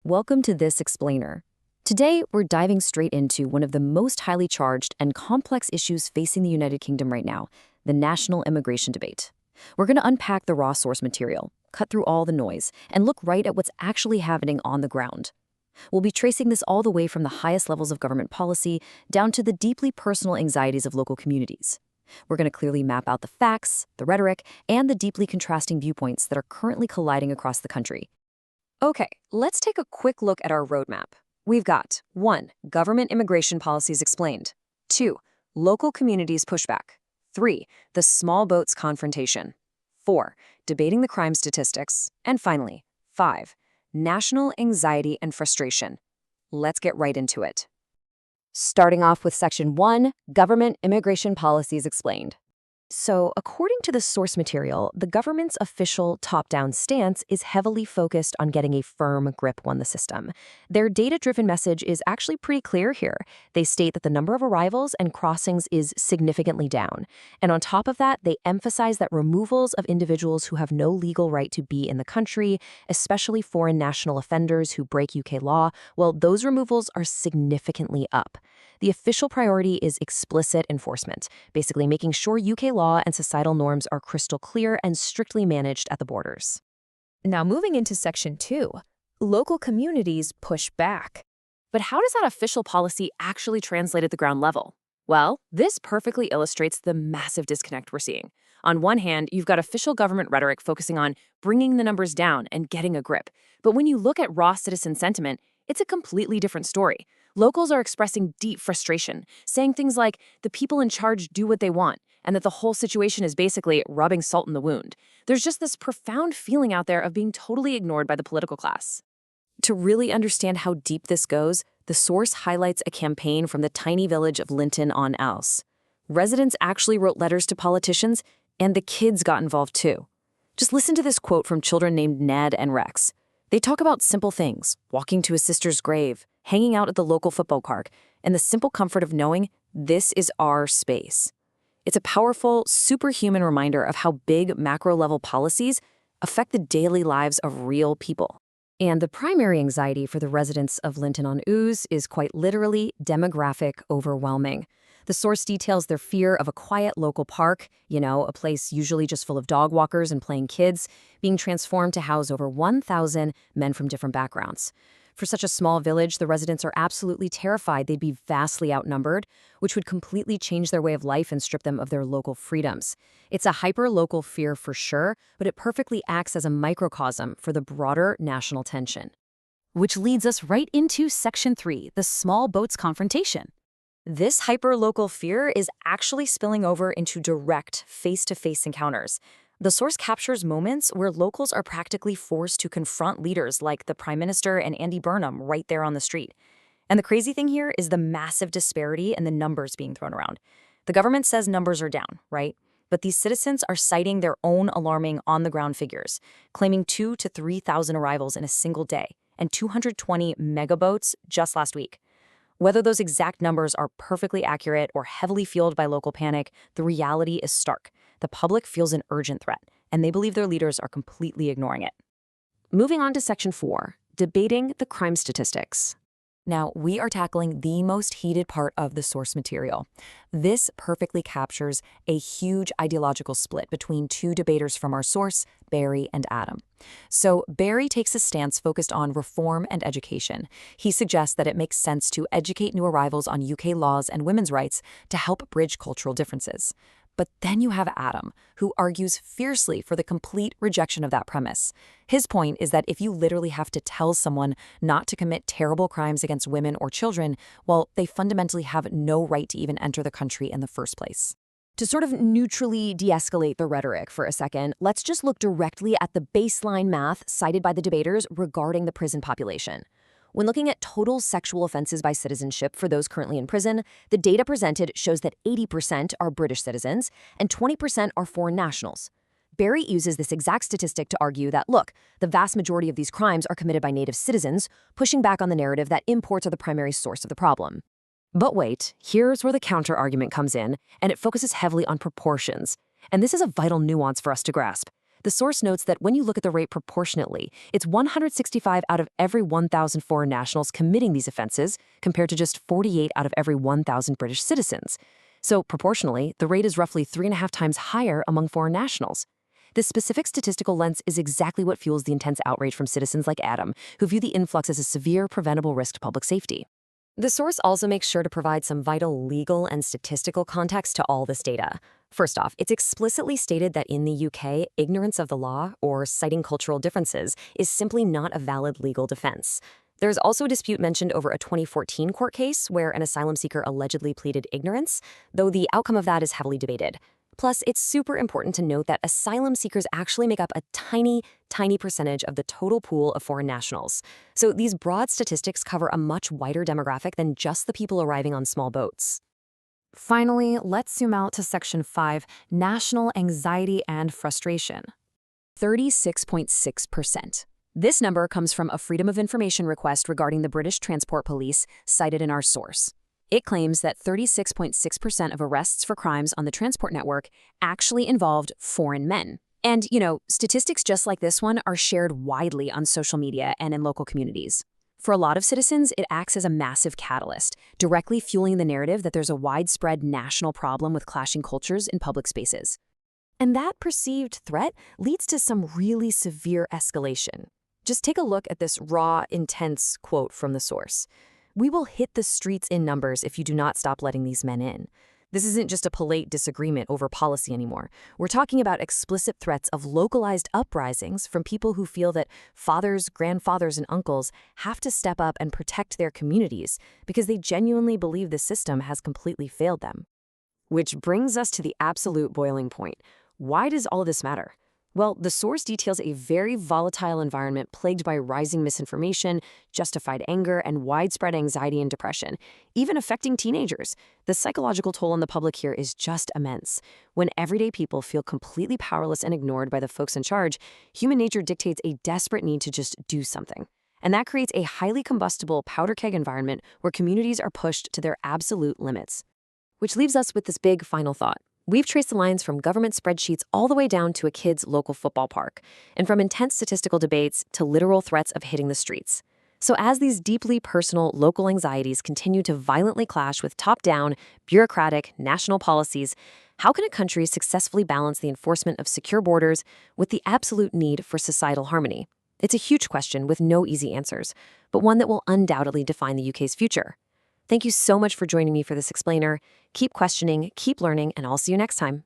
Welcome to This Explainer. Today, we're diving straight into one of the most highly charged and complex issues facing the United Kingdom right now, the national immigration debate. We're going to unpack the raw source material, cut through all the noise, and look right at what's actually happening on the ground. We'll be tracing this all the way from the highest levels of government policy down to the deeply personal anxieties of local communities. We're going to clearly map out the facts, the rhetoric, and the deeply contrasting viewpoints that are currently colliding across the country. Okay, let's take a quick look at our roadmap. We've got 1. Government immigration policies explained. 2. Local communities pushback. 3. The small boats confrontation. 4. Debating the crime statistics. And finally, 5. National anxiety and frustration. Let's get right into it. Starting off with Section 1, Government Immigration Policies Explained. So, according to the source material, the government's official top-down stance is heavily focused on getting a firm grip on the system. Their data-driven message is actually pretty clear here. They state that the number of arrivals and crossings is significantly down. And on top of that, they emphasize that removals of individuals who have no legal right to be in the country, especially foreign national offenders who break UK law, well, those removals are significantly up. The official priority is explicit enforcement, basically making sure UK law and societal norms are crystal clear and strictly managed at the borders. Now moving into Section 2, local communities push back. But how does that official policy actually translate at the ground level? Well, this perfectly illustrates the massive disconnect we're seeing. On one hand, you've got official government rhetoric focusing on bringing the numbers down and getting a grip. But when you look at raw citizen sentiment, it's a completely different story. Locals are expressing deep frustration, saying things like the people in charge do what they want, and that the whole situation is basically rubbing salt in the wound. There's just this profound feeling out there of being totally ignored by the political class. To really understand how deep this goes, the source highlights a campaign from the tiny village of Linton-on-Else. Residents actually wrote letters to politicians, and the kids got involved too. Just listen to this quote from children named Ned and Rex. They talk about simple things, walking to a sister's grave, hanging out at the local football park, and the simple comfort of knowing this is our space. It's a powerful, superhuman reminder of how big macro-level policies affect the daily lives of real people. And the primary anxiety for the residents of Linton-on-Ouse is quite literally demographic overwhelming. The source details their fear of a quiet local park, a place usually just full of dog walkers and playing kids, being transformed to house over 1,000 men from different backgrounds. For such a small village, the residents are absolutely terrified they'd be vastly outnumbered, which would completely change their way of life and strip them of their local freedoms. It's a hyper-local fear for sure, but it perfectly acts as a microcosm for the broader national tension. Which leads us right into Section 3, the small boats confrontation. This hyper-local fear is actually spilling over into direct face-to-face encounters. The source captures moments where locals are practically forced to confront leaders like the Prime Minister and Andy Burnham right there on the street. And the crazy thing here is the massive disparity in the numbers being thrown around. The government says numbers are down, right? But these citizens are citing their own alarming on-the-ground figures, claiming 2,000 to 3,000 arrivals in a single day and 220 megaboats just last week. Whether those exact numbers are perfectly accurate or heavily fueled by local panic, the reality is stark. The public feels an urgent threat, and they believe their leaders are completely ignoring it. Moving on to Section 4, debating the crime statistics. Now, we are tackling the most heated part of the source material. This perfectly captures a huge ideological split between two debaters from our source, Barry and Adam. So Barry takes a stance focused on reform and education. He suggests that it makes sense to educate new arrivals on UK laws and women's rights to help bridge cultural differences. But then you have Adam, who argues fiercely for the complete rejection of that premise. His point is that if you literally have to tell someone not to commit terrible crimes against women or children, well, they fundamentally have no right to even enter the country in the first place. To sort of neutrally de-escalate the rhetoric for a second, let's just look directly at the baseline math cited by the debaters regarding the prison population. When looking at total sexual offenses by citizenship for those currently in prison, the data presented shows that 80% are British citizens and 20% are foreign nationals. Barry uses this exact statistic to argue that, look, the vast majority of these crimes are committed by native citizens, pushing back on the narrative that imports are the primary source of the problem. But wait, here's where the counter-argument comes in, and it focuses heavily on proportions. And this is a vital nuance for us to grasp. The source notes that when you look at the rate proportionately, it's 165 out of every 1,000 foreign nationals committing these offenses, compared to just 48 out of every 1,000 British citizens. So, proportionally, the rate is roughly 3.5 times higher among foreign nationals. This specific statistical lens is exactly what fuels the intense outrage from citizens like Adam, who view the influx as a severe, preventable risk to public safety. The source also makes sure to provide some vital legal and statistical context to all this data. First off, it's explicitly stated that in the UK, ignorance of the law, or citing cultural differences, is simply not a valid legal defense. There's also a dispute mentioned over a 2014 court case where an asylum seeker allegedly pleaded ignorance, though the outcome of that is heavily debated. Plus, it's super important to note that asylum seekers actually make up a tiny percentage of the total pool of foreign nationals. So these broad statistics cover a much wider demographic than just the people arriving on small boats. Finally, let's zoom out to Section 5, National Anxiety and Frustration. 36.6%. This number comes from a Freedom of Information request regarding the British Transport Police cited in our source. It claims that 36.6% of arrests for crimes on the transport network actually involved foreign men. And, statistics just like this one are shared widely on social media and in local communities. For a lot of citizens, it acts as a massive catalyst, directly fueling the narrative that there's a widespread national problem with clashing cultures in public spaces. And that perceived threat leads to some really severe escalation. Just take a look at this raw, intense quote from the source. "We will hit the streets in numbers if you do not stop letting these men in." This isn't just a polite disagreement over policy anymore. We're talking about explicit threats of localized uprisings from people who feel that fathers, grandfathers, and uncles have to step up and protect their communities because they genuinely believe the system has completely failed them. Which brings us to the absolute boiling point. Why does all of this matter? Well, the source details a very volatile environment plagued by rising misinformation, justified anger, and widespread anxiety and depression, even affecting teenagers. The psychological toll on the public here is just immense. When everyday people feel completely powerless and ignored by the folks in charge, human nature dictates a desperate need to just do something. And that creates a highly combustible powder keg environment where communities are pushed to their absolute limits. Which leaves us with this big final thought. We've traced the lines from government spreadsheets all the way down to a kid's local football park, and from intense statistical debates to literal threats of hitting the streets. So as these deeply personal local anxieties continue to violently clash with top-down, bureaucratic, national policies, how can a country successfully balance the enforcement of secure borders with the absolute need for societal harmony? It's a huge question with no easy answers, but one that will undoubtedly define the UK's future. Thank you so much for joining me for this explainer. Keep questioning, keep learning, and I'll see you next time.